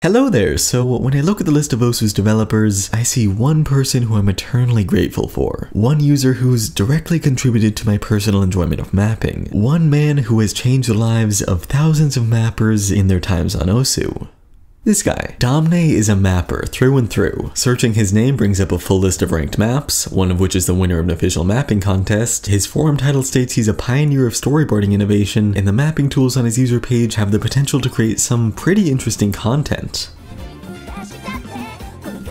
Hello there, so when I look at the list of Osu's developers, I see one person who I'm eternally grateful for. One user who's directly contributed to my personal enjoyment of mapping. One man who has changed the lives of thousands of mappers in their times on Osu. This guy. Domne is a mapper through and through. Searching his name brings up a full list of ranked maps, one of which is the winner of an official mapping contest. His forum title states he's a pioneer of storyboarding innovation, and the mapping tools on his user page have the potential to create some pretty interesting content.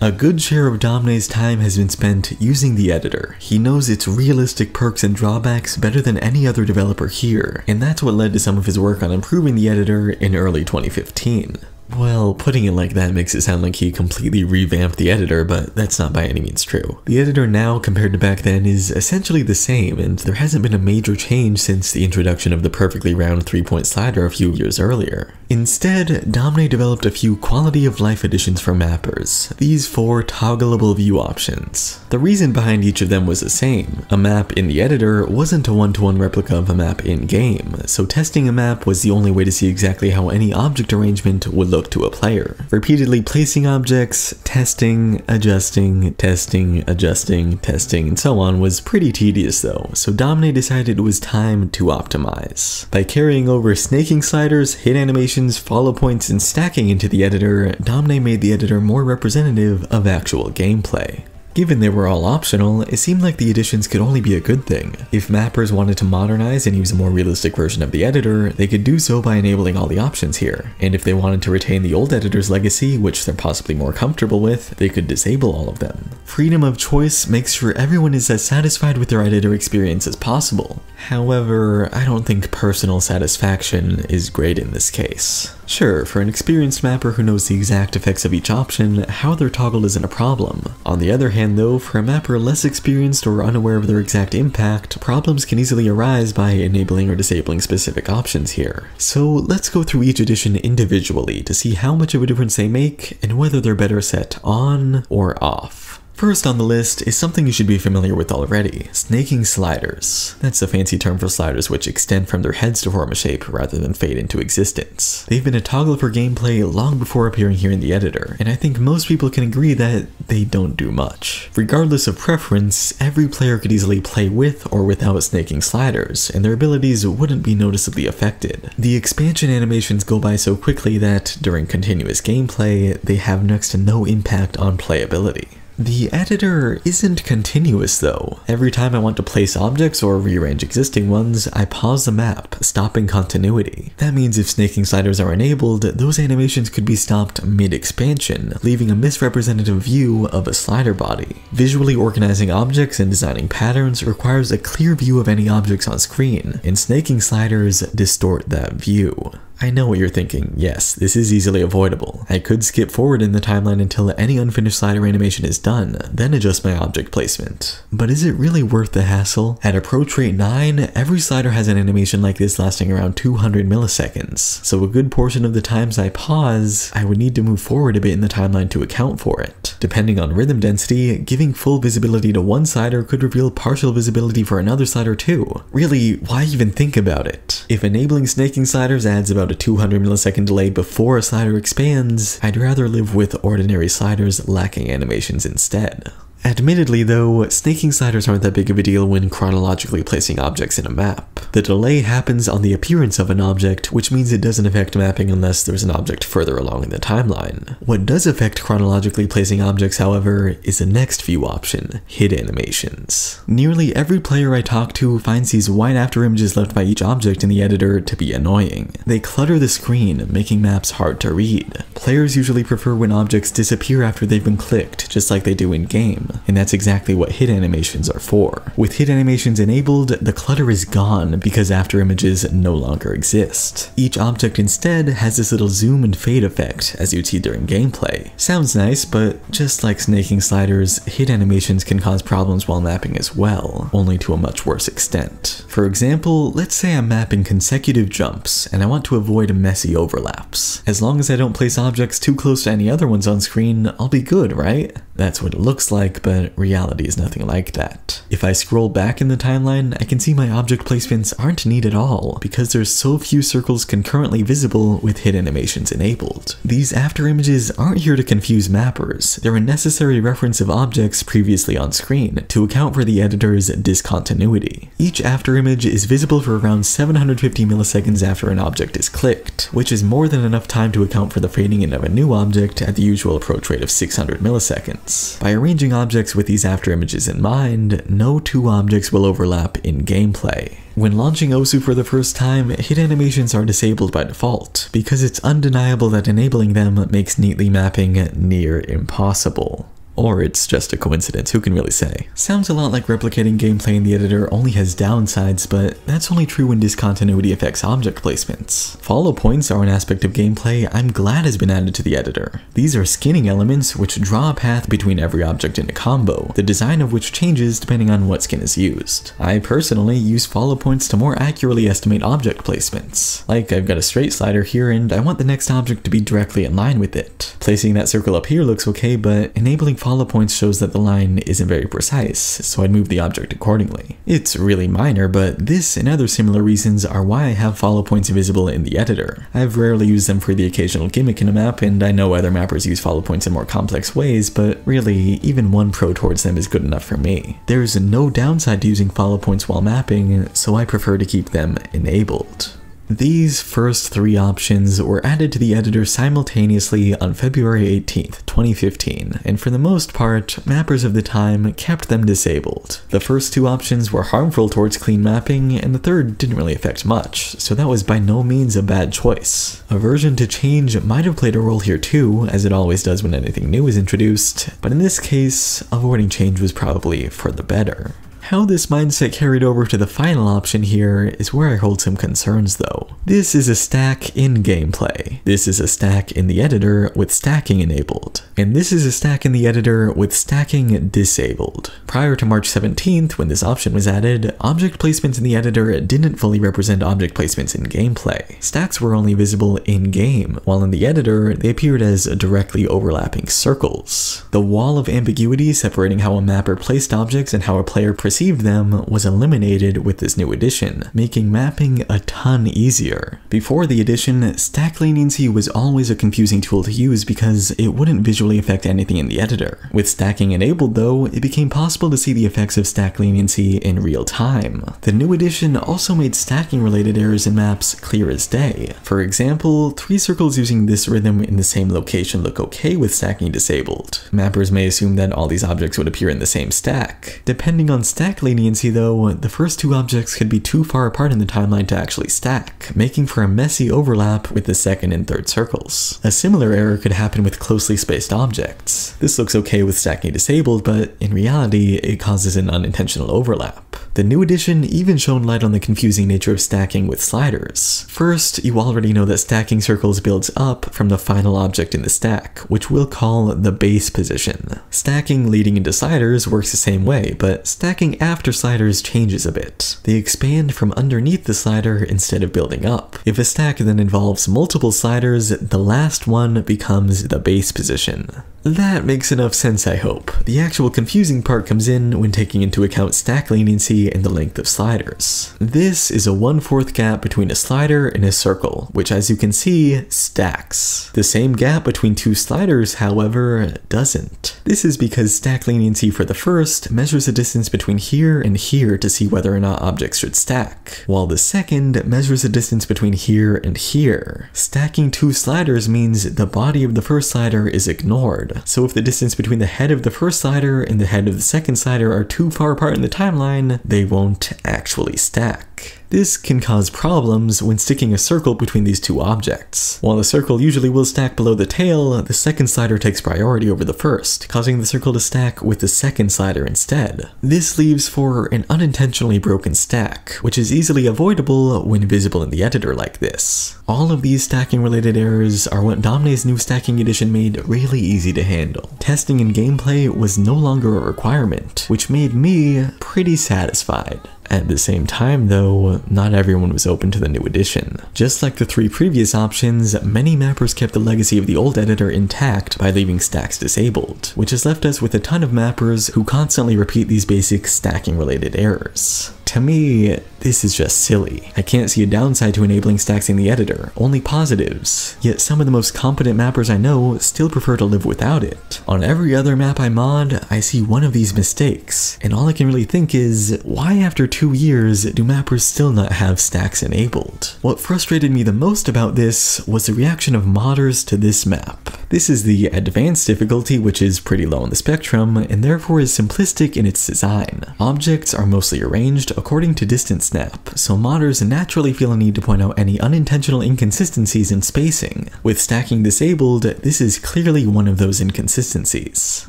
A good share of Domne's time has been spent using the editor. He knows its realistic perks and drawbacks better than any other developer here, and that's what led to some of his work on improving the editor in early 2015. Well, putting it like that makes it sound like he completely revamped the editor, but that's not by any means true. The editor now, compared to back then, is essentially the same, and there hasn't been a major change since the introduction of the perfectly round 3-point slider a few years earlier. Instead, Domne developed a few quality-of-life additions for mappers, these 4 toggleable view options. The reason behind each of them was the same. A map in the editor wasn't a one-to-one replica of a map in-game, so testing a map was the only way to see exactly how any object arrangement would look to a player. Repeatedly placing objects, testing, adjusting, adjusting, testing, and so on was pretty tedious though, so Domne decided it was time to optimize. By carrying over snaking sliders, hit animations, follow points, and stacking into the editor, Domne made the editor more representative of actual gameplay. Given they were all optional, it seemed like the additions could only be a good thing. If mappers wanted to modernize and use a more realistic version of the editor, they could do so by enabling all the options here. And if they wanted to retain the old editor's legacy, which they're possibly more comfortable with, they could disable all of them. Freedom of choice makes sure everyone is as satisfied with their editor experience as possible. However, I don't think personal satisfaction is great in this case. Sure, for an experienced mapper who knows the exact effects of each option, how they're toggled isn't a problem. On the other hand though, for a mapper less experienced or unaware of their exact impact, problems can easily arise by enabling or disabling specific options here. So let's go through each addition individually to see how much of a difference they make and whether they're better set on or off. First on the list is something you should be familiar with already, snaking sliders. That's a fancy term for sliders which extend from their heads to form a shape rather than fade into existence. They've been a toggle for gameplay long before appearing here in the editor, and I think most people can agree that they don't do much. Regardless of preference, every player could easily play with or without snaking sliders, and their abilities wouldn't be noticeably affected. The expansion animations go by so quickly that, during continuous gameplay, they have next to no impact on playability. The editor isn't continuous though. Every time I want to place objects or rearrange existing ones, I pause the map, stopping continuity. That means if snaking sliders are enabled, those animations could be stopped mid-expansion, leaving a misrepresentative view of a slider body. Visually organizing objects and designing patterns requires a clear view of any objects on screen, and snaking sliders distort that view. I know what you're thinking. Yes, this is easily avoidable. I could skip forward in the timeline until any unfinished slider animation is done, then adjust my object placement. But is it really worth the hassle? At approach rate 9, every slider has an animation like this lasting around 200 milliseconds, so a good portion of the times I pause, I would need to move forward a bit in the timeline to account for it. Depending on rhythm density, giving full visibility to one slider could reveal partial visibility for another slider too. Really, why even think about it? If enabling snaking sliders adds about a 200 millisecond delay before a slider expands, I'd rather live with ordinary sliders lacking animations instead. Admittedly though, snaking sliders aren't that big of a deal when chronologically placing objects in a map. The delay happens on the appearance of an object, which means it doesn't affect mapping unless there's an object further along in the timeline. What does affect chronologically placing objects, however, is the next view option, hit animations. Nearly every player I talk to finds these white after images left by each object in the editor to be annoying. They clutter the screen, making maps hard to read. Players usually prefer when objects disappear after they've been clicked, just like they do in game. And that's exactly what hit animations are for. With hit animations enabled, the clutter is gone because after images no longer exist. Each object instead has this little zoom and fade effect, as you'd see during gameplay. Sounds nice, but just like snaking sliders, hit animations can cause problems while mapping as well, only to a much worse extent. For example, let's say I'm mapping consecutive jumps, and I want to avoid messy overlaps. As long as I don't place objects too close to any other ones on screen, I'll be good, right? That's what it looks like, but reality is nothing like that. If I scroll back in the timeline, I can see my object placements aren't neat at all because there's so few circles concurrently visible with hit animations enabled. These after images aren't here to confuse mappers, they're a necessary reference of objects previously on screen to account for the editor's discontinuity. Each after image is visible for around 750 milliseconds after an object is clicked, which is more than enough time to account for the fading in of a new object at the usual approach rate of 600 milliseconds. By arranging objects with these after images in mind, no two objects will overlap in gameplay. When launching Osu for the first time, hit animations are disabled by default, because it's undeniable that enabling them makes neatly mapping near impossible. Or it's just a coincidence, who can really say? Sounds a lot like replicating gameplay in the editor only has downsides, but that's only true when discontinuity affects object placements. Follow points are an aspect of gameplay I'm glad has been added to the editor. These are skinning elements which draw a path between every object in a combo, the design of which changes depending on what skin is used. I personally use follow points to more accurately estimate object placements. Like, I've got a straight slider here and I want the next object to be directly in line with it. Placing that circle up here looks okay, but enabling follow points shows that the line isn't very precise, so I'd move the object accordingly. It's really minor, but this and other similar reasons are why I have follow points visible in the editor. I've rarely used them for the occasional gimmick in a map, and I know other mappers use follow points in more complex ways, but really, even one pro towards them is good enough for me. There's no downside to using follow points while mapping, so I prefer to keep them enabled. These first three options were added to the editor simultaneously on February 18th, 2015, and for the most part, mappers of the time kept them disabled. The first two options were harmful towards clean mapping, and the third didn't really affect much, so that was by no means a bad choice. Aversion to change might have played a role here too, as it always does when anything new is introduced, but in this case, avoiding change was probably for the better. How this mindset carried over to the final option here is where I hold some concerns though. This is a stack in gameplay. This is a stack in the editor with stacking enabled. And this is a stack in the editor with stacking disabled. Prior to March 17th, when this option was added, object placements in the editor didn't fully represent object placements in gameplay. Stacks were only visible in-game, while in the editor, they appeared as directly overlapping circles. The wall of ambiguity separating how a mapper placed objects and how a player perceived them was eliminated with this new addition, making mapping a ton easier. Before the addition, stack leniency was always a confusing tool to use because it wouldn't visually affect anything in the editor. With stacking enabled though, it became possible to see the effects of stack leniency in real time. The new addition also made stacking related errors in maps clear as day. For example, three circles using this rhythm in the same location look okay with stacking disabled. Mappers may assume that all these objects would appear in the same stack. Depending on stack leniency though, the first two objects could be too far apart in the timeline to actually stack, making for a messy overlap with the second and third circles. A similar error could happen with closely spaced objects. This looks okay with stacking disabled, but in reality, it causes an unintentional overlap. The new addition even shone light on the confusing nature of stacking with sliders. First, you already know that stacking circles builds up from the final object in the stack, which we'll call the base position. Stacking leading into sliders works the same way, but stacking after sliders changes a bit. They expand from underneath the slider instead of building up. If a stack then involves multiple sliders, the last one becomes the base position. That makes enough sense, I hope. The actual confusing part comes in when taking into account stack leniency and the length of sliders. This is a 1/4 gap between a slider and a circle, which as you can see, stacks. The same gap between two sliders, however, doesn't. This is because stack leniency for the first measures the distance between here and here to see whether or not objects should stack, while the second measures the distance between here and here. Stacking two sliders means the body of the first slider is ignored. So if the distance between the head of the first slider and the head of the second slider are too far apart in the timeline, they won't actually stack. This can cause problems when sticking a circle between these two objects. While the circle usually will stack below the tail, the second slider takes priority over the first, causing the circle to stack with the second slider instead. This leaves for an unintentionally broken stack, which is easily avoidable when visible in the editor like this. All of these stacking related errors are what Domne's new stacking edition made really easy to handle. Testing in gameplay was no longer a requirement, which made me pretty satisfied. At the same time though, not everyone was open to the new addition. Just like the 3 previous options, many mappers kept the legacy of the old editor intact by leaving stacks disabled, which has left us with a ton of mappers who constantly repeat these basic stacking related errors. To me, this is just silly. I can't see a downside to enabling stacks in the editor, only positives. Yet some of the most competent mappers I know still prefer to live without it. On every other map I mod, I see one of these mistakes, and all I can really think is, why after 2 years do mappers still not have stacks enabled? What frustrated me the most about this was the reaction of modders to this map. This is the advanced difficulty, which is pretty low on the spectrum, and therefore is simplistic in its design. Objects are mostly arranged according to distance snap, so modders naturally feel a need to point out any unintentional inconsistencies in spacing. With stacking disabled, this is clearly one of those inconsistencies.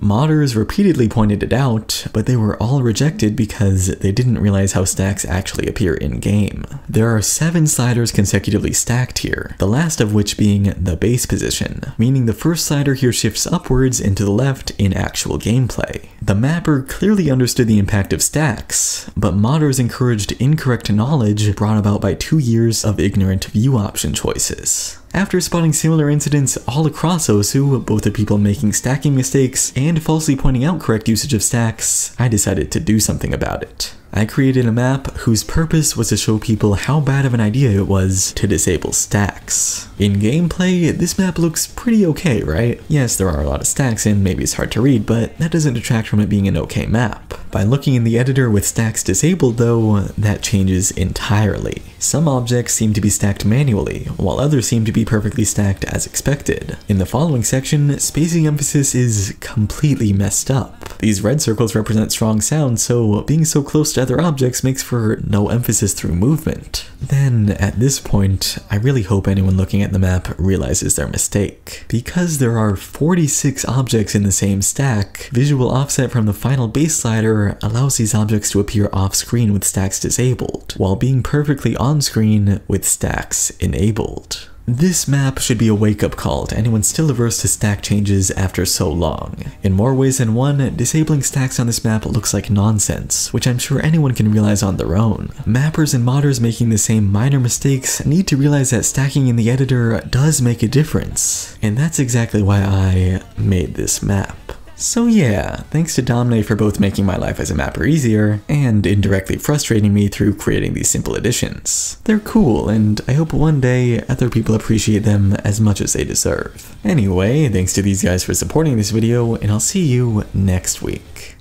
Modders repeatedly pointed it out, but they were all rejected because they didn't realize how stacks actually appear in-game. There are 7 sliders consecutively stacked here, the last of which being the base position, meaning the first slider here shifts upwards and to the left in actual gameplay. The mapper clearly understood the impact of stacks, but modders encouraged incorrect knowledge brought about by 2 years of ignorant view option choices. After spotting similar incidents all across OSU, both of people making stacking mistakes and falsely pointing out correct usage of stacks, I decided to do something about it. I created a map whose purpose was to show people how bad of an idea it was to disable stacks. In gameplay, this map looks pretty okay, right? Yes, there are a lot of stacks and maybe it's hard to read, but that doesn't detract from it being an okay map. By looking in the editor with stacks disabled though, that changes entirely. Some objects seem to be stacked manually, while others seem to be perfectly stacked as expected. In the following section, spacing emphasis is completely messed up. These red circles represent strong sound, so being so close to other objects makes for no emphasis through movement. Then, at this point, I really hope anyone looking at the map realizes their mistake. Because there are 46 objects in the same stack, visual offset from the final base slider allows these objects to appear off-screen with stacks disabled, while being perfectly on-screen with stacks enabled. This map should be a wake-up call to anyone still averse to stack changes after so long. In more ways than one, disabling stacks on this map looks like nonsense, which I'm sure anyone can realize on their own. Mappers and modders making the same minor mistakes need to realize that stacking in the editor does make a difference, and that's exactly why I made this map. So yeah, thanks to Domine for both making my life as a mapper easier, and indirectly frustrating me through creating these simple additions. They're cool, and I hope one day other people appreciate them as much as they deserve. Anyway, thanks to these guys for supporting this video, and I'll see you next week.